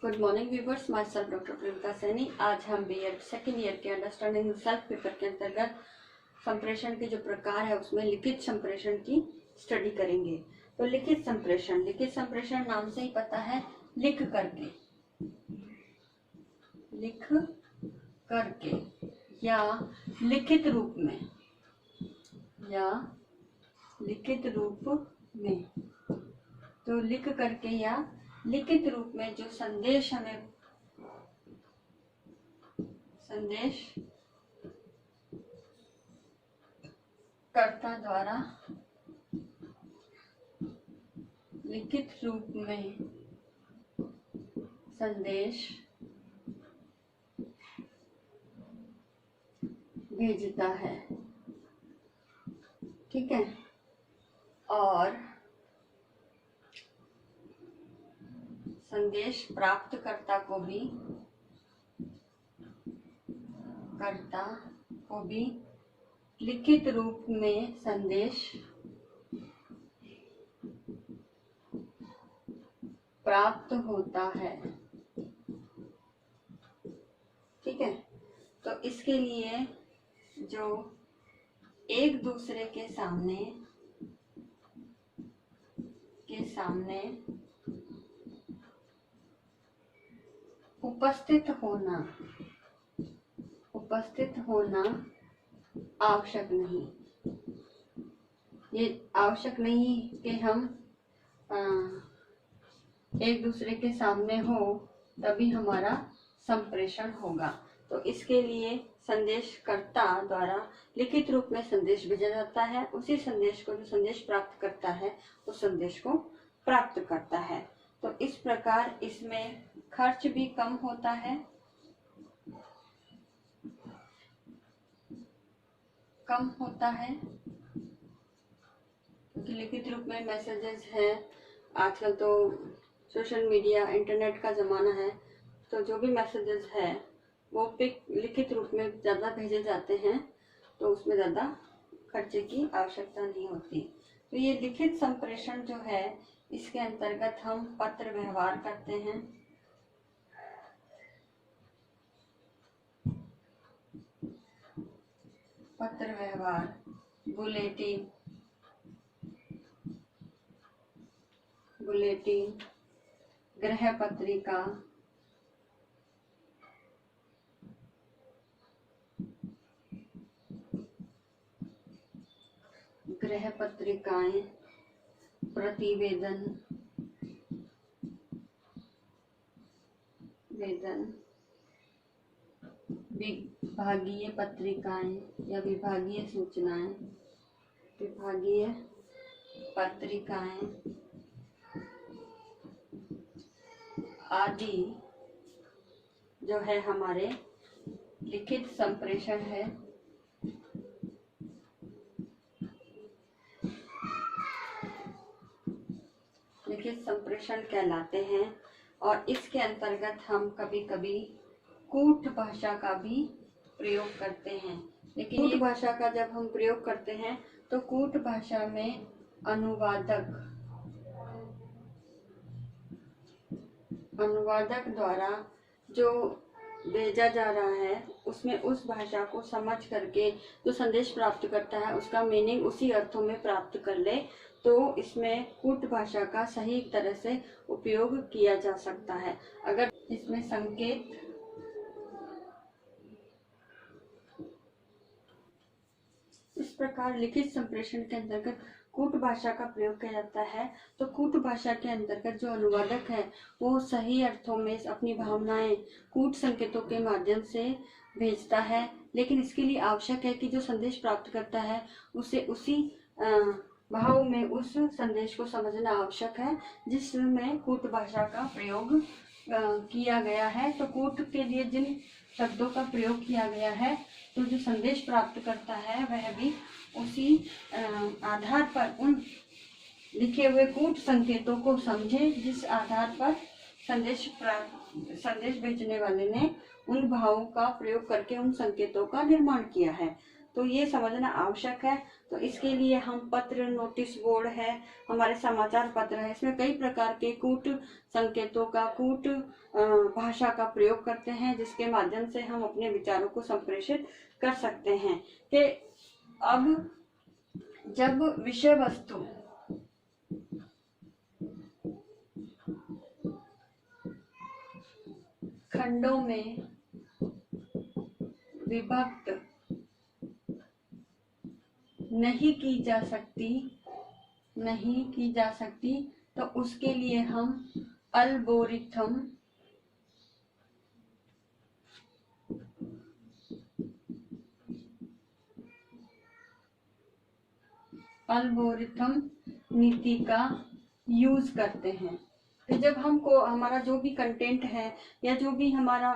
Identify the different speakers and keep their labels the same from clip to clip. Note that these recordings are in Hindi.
Speaker 1: Good morning viewers, my self doctor Priyanka Saini. आज हम बीएड सेकेंड ईयर के अंडरस्टैंडिंग सेल्फ पेपर के अंतर्गत संप्रेषण के जो प्रकार है उसमें लिखित संप्रेषण की स्टडी करेंगे। तो लिखित संप्रेषण नाम से ही पता है, लिख करके या लिखित रूप में तो लिख करके या लिखित रूप में जो संदेश कर्ता द्वारा लिखित रूप में संदेश भेजता है, ठीक है। और संदेश प्राप्तकर्ता को भी लिखित रूप में संदेश प्राप्त होता है, ठीक है। तो इसके लिए जो एक दूसरे के सामने उपस्थित होना आवश्यक नहीं। ये आवश्यक नहीं कि हम एक दूसरे के सामने हो तभी हमारा संप्रेषण होगा। तो इसके लिए संदेशकर्ता द्वारा लिखित रूप में संदेश भेजा जाता है। उसी संदेश को जो संदेश प्राप्त करता है उस संदेश को प्राप्त करता है। तो इस प्रकार इसमें खर्च भी कम होता है, क्योंकि लिखित रूप में मैसेजेस है। आजकल तो सोशल मीडिया इंटरनेट का ज़माना है, तो जो भी मैसेजेस है वो लिखित रूप में ज़्यादा भेजे जाते हैं, तो उसमें ज़्यादा खर्चे की आवश्यकता नहीं होती। तो ये लिखित संप्रेषण जो है, इसके अंतर्गत हम पत्र व्यवहार करते हैं। पत्र व्यवहार, बुलेटिन, गृह पत्रिकाएं, प्रतिवेदन, विभागीय पत्रिकाएं या विभागीय सूचनाएं, विभागीय पत्रिकाएं आदि जो है हमारे लिखित संप्रेषण है। लिखित संप्रेषण कहलाते हैं। और इसके अंतर्गत हम कभी कभी कूट भाषा का भी प्रयोग करते हैं। लेकिन कूट भाषा का जब हम प्रयोग करते हैं तो कूट भाषा में अनुवादक द्वारा जो भेजा जा रहा है उसमें उस भाषा को समझ करके जो संदेश प्राप्त करता है उसका मीनिंग उसी अर्थों में प्राप्त कर ले, तो इसमें कूट भाषा का सही तरह से उपयोग किया जा सकता है। अगर इसमें संकेत इस प्रकार लिखित संप्रेषण के अंतर्गत कूट भाषा का प्रयोग किया जाता है। तो कूट भाषा के अंतर्गत जो अनुवादक है वो सही अर्थों में अपनी भावनाएं कूट संकेतों के माध्यम से भेजता है। लेकिन इसके लिए आवश्यक है कि जो संदेश प्राप्त करता है उसे उसी भाव में उस संदेश को समझना आवश्यक है जिसमें कूट भाषा का प्रयोग किया गया है। तो कूट के लिए जिन शब्दों का प्रयोग किया गया है, तो जो संदेश प्राप्त करता है वह भी उसी आधार पर उन लिखे हुए कूट संकेतों को समझे जिस आधार पर संदेश भेजने वाले ने उन भावों का प्रयोग करके उन संकेतों का निर्माण किया है। तो ये समझना आवश्यक है। तो इसके लिए हम पत्र, नोटिस बोर्ड है, हमारे समाचार पत्र है, इसमें कई प्रकार के कूट संकेतों का, कूट भाषा का प्रयोग करते हैं, जिसके माध्यम से हम अपने विचारों को संप्रेषित कर सकते हैं। कि अब जब विषय वस्तु खंडों में विभक्त नहीं की जा सकती तो उसके लिए हम एल्गोरिथम नीति का यूज करते हैं। तो जब हमको हमारा जो भी कंटेंट है या जो भी हमारा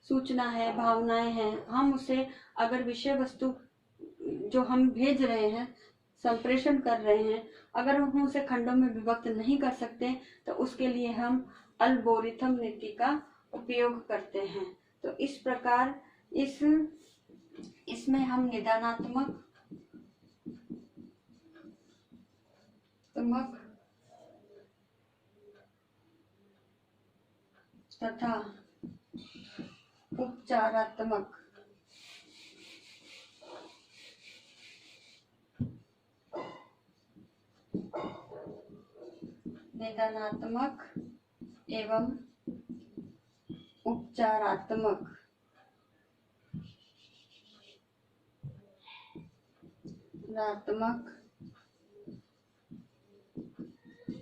Speaker 1: सूचना है, भावनाएं हैं, हम उसे अगर विषय वस्तु जो हम भेज रहे हैं, संप्रेषण कर रहे हैं, अगर हम उसे खंडों में विभक्त नहीं कर सकते तो उसके लिए हम एल्गोरिथम नीति का उपयोग करते हैं। तो इस प्रकार इसमें हम निदानात्मक तथा उपचारात्मक निदानात्मक एवं उपचारात्मक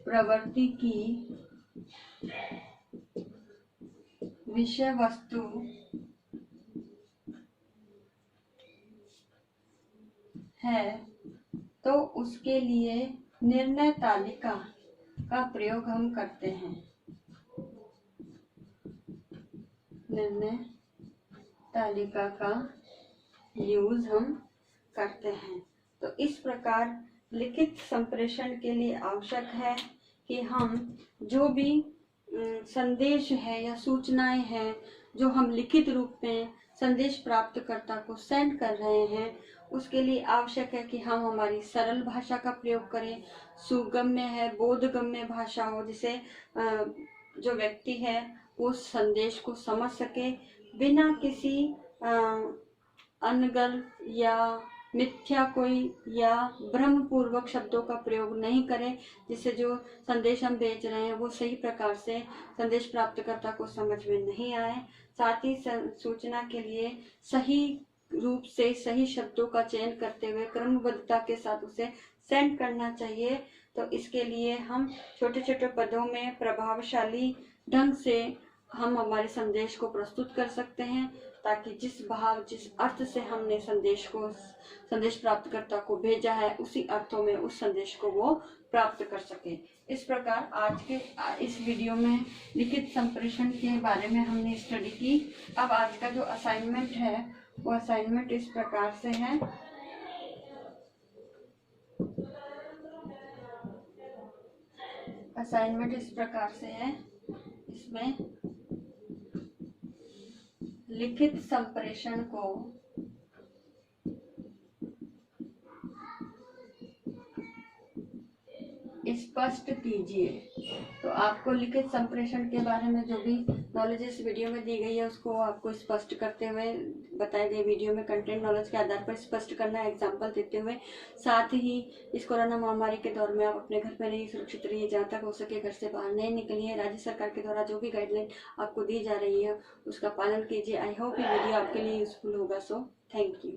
Speaker 1: प्रवृत्ति की विषय वस्तु है तो उसके लिए निर्णय तालिका का प्रयोग हम करते हैं। निर्णय तालिका का यूज हम करते हैं। तो इस प्रकार लिखित संप्रेषण के लिए आवश्यक है कि हम जो भी संदेश है या सूचनाएं हैं जो हम लिखित रूप में संदेश प्राप्तकर्ता को सेंड कर रहे हैं, उसके लिए आवश्यक है कि हम हमारी सरल भाषा का प्रयोग करें, सुगम्य है, बोधगम्य भाषा हो, जिसे जो व्यक्ति है वो संदेश को समझ सके, बिना किसी अनर्गल या मिथ्या कोई या भ्रम पूर्वक शब्दों का प्रयोग नहीं करें, जिससे जो संदेश हम भेज रहे हैं वो सही प्रकार से संदेश प्राप्तकर्ता को समझ में नहीं आए। साथ ही सूचना के लिए सही रूप से सही शब्दों का चयन करते हुए क्रमबद्धता के साथ उसे सेंड करना चाहिए। तो इसके लिए हम छोटे छोटे पदों में प्रभावशाली ढंग से हम हमारे संदेश को प्रस्तुत कर सकते हैं, ताकि जिस अर्थ से हमने संदेश प्राप्तकर्ता को भेजा है उसी अर्थों में उस संदेश को वो प्राप्त कर सके। इस प्रकार आज के इस वीडियो में लिखित संप्रेषण के बारे में हमने स्टडी की। अब आज का जो असाइनमेंट है वो असाइनमेंट इस प्रकार से है। इसमें लिखित संप्रेषण को स्पष्ट कीजिए। तो आपको लिखित संप्रेषण के बारे में जो भी नॉलेज इस वीडियो में दी गई है उसको आपको स्पष्ट करते हुए बताए गए वीडियो में कंटेंट नॉलेज के आधार पर स्पष्ट करना है, एग्जाम्पल देते हुए। साथ ही इस कोरोना महामारी के दौर में आप अपने घर में रहिए, सुरक्षित रहिए, जहाँ तक हो सके घर से बाहर नहीं निकलिए। राज्य सरकार के द्वारा जो भी गाइडलाइन आपको दी जा रही है उसका पालन कीजिए। आई होप ये वीडियो आपके लिए यूजफुल होगा। So thank you.